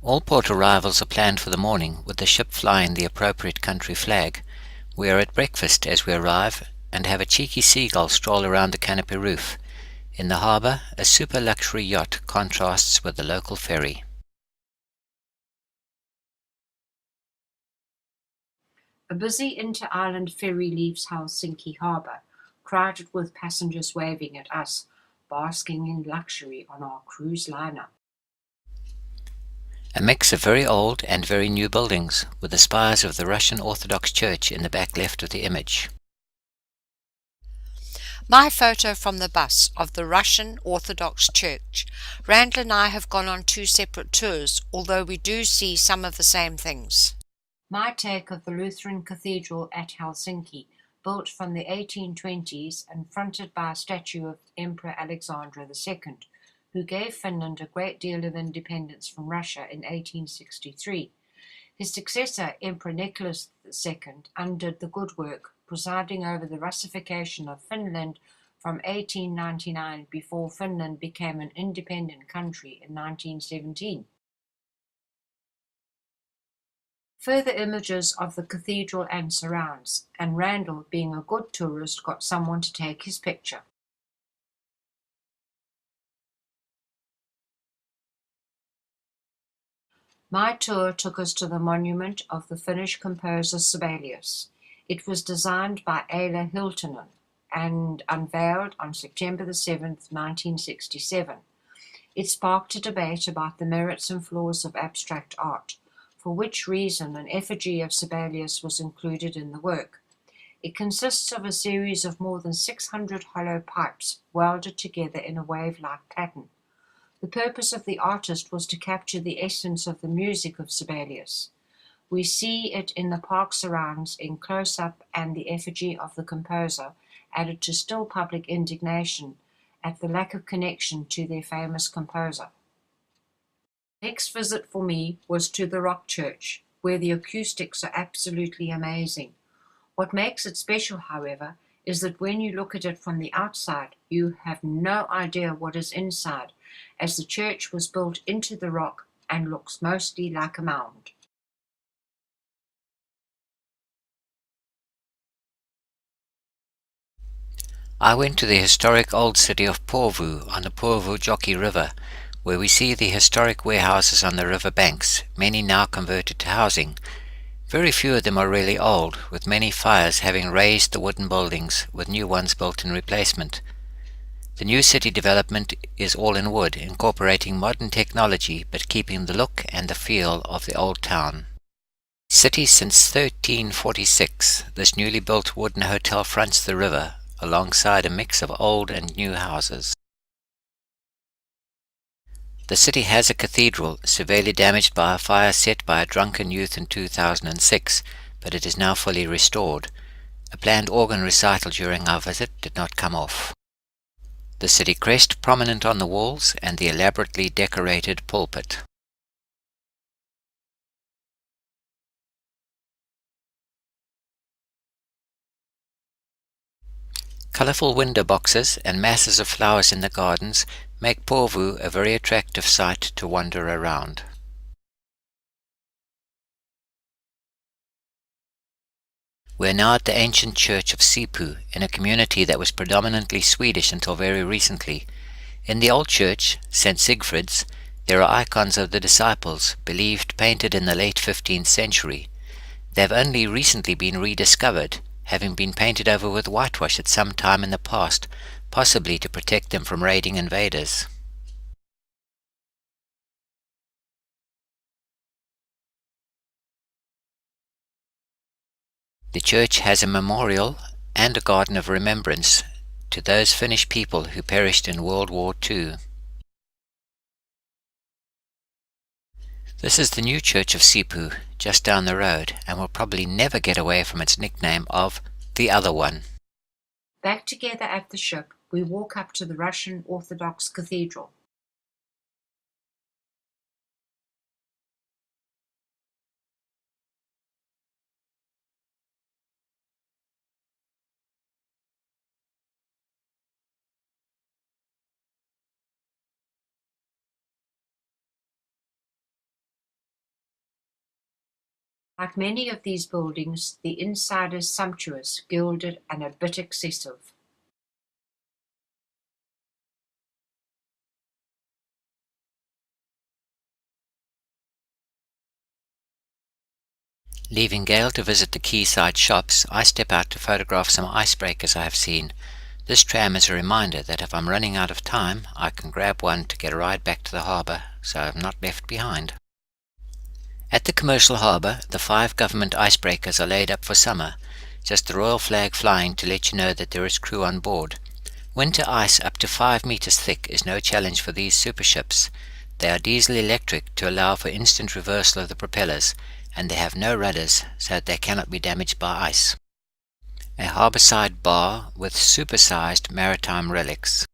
All port arrivals are planned for the morning, with the ship flying the appropriate country flag. We are at breakfast as we arrive, and have a cheeky seagull stroll around the canopy roof. In the harbour, a super luxury yacht contrasts with the local ferry. A busy inter-island ferry leaves Helsinki harbour, crowded with passengers waving at us, basking in luxury on our cruise liner. A mix of very old and very new buildings, with the spires of the Russian Orthodox Church in the back left of the image. My photo from the bus of the Russian Orthodox Church. Randall and I have gone on two separate tours, although we do see some of the same things. My take of the Lutheran Cathedral at Helsinki, built from the 1820s and fronted by a statue of Emperor Alexander II, who gave Finland a great deal of independence from Russia in 1863. His successor, Emperor Nicholas II, undid the good work, presiding over the Russification of Finland from 1899 before Finland became an independent country in 1917. Further images of the cathedral and surrounds, and Randall, being a good tourist, got someone to take his picture. My tour took us to the monument of the Finnish composer Sibelius. It was designed by Eila Hiltunen and unveiled on September 7, 1967. It sparked a debate about the merits and flaws of abstract art, for which reason an effigy of Sibelius was included in the work. It consists of a series of more than 600 hollow pipes welded together in a wave-like pattern. The purpose of the artist was to capture the essence of the music of Sibelius. We see it in the park surrounds in close-up, and the effigy of the composer added to still public indignation at the lack of connection to their famous composer. Next visit for me was to the Rock Church, where the acoustics are absolutely amazing. What makes it special, however, is that when you look at it from the outside, you have no idea what is inside, as the church was built into the rock and looks mostly like a mound. I went to the historic old city of Porvoo on the Porvoo-Jockey River, where we see the historic warehouses on the river banks, many now converted to housing. Very few of them are really old, with many fires having razed the wooden buildings, with new ones built in replacement. The new city development is all in wood, incorporating modern technology but keeping the look and the feel of the old town. City since 1346, this newly built wooden hotel fronts the river, alongside a mix of old and new houses. The city has a cathedral, severely damaged by a fire set by a drunken youth in 2006, but it is now fully restored. A planned organ recital during our visit did not come off. The city crest prominent on the walls, and the elaborately decorated pulpit. Colourful window boxes and masses of flowers in the gardens make Porvoo a very attractive sight to wander around. We are now at the ancient church of Sipu, in a community that was predominantly Swedish until very recently. In the old church, St. Sigfrid's, there are icons of the disciples, believed painted in the late 15th century. They have only recently been rediscovered, having been painted over with whitewash at some time in the past, possibly to protect them from raiding invaders. The church has a memorial and a garden of remembrance to those Finnish people who perished in World War II. This is the new church of Sipu, just down the road, and will probably never get away from its nickname of the other one. Back together at the ship, we walk up to the Russian Orthodox Cathedral. Like many of these buildings, the inside is sumptuous, gilded, and a bit excessive. Leaving Gail to visit the quayside shops, I step out to photograph some icebreakers I have seen. This tram is a reminder that if I'm running out of time, I can grab one to get a ride back to the harbour, so I'm not left behind. At the commercial harbour, the 5 government icebreakers are laid up for summer, just the royal flag flying to let you know that there is crew on board. Winter ice up to 5 meters thick is no challenge for these super ships. They are diesel electric to allow for instant reversal of the propellers, and they have no rudders, so that they cannot be damaged by ice. A harbourside bar with supersized maritime relics.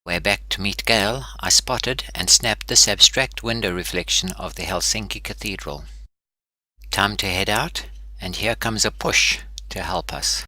Way back to meet Gail, I spotted and snapped this abstract window reflection of the Helsinki Cathedral. Time to head out, and here comes a push to help us.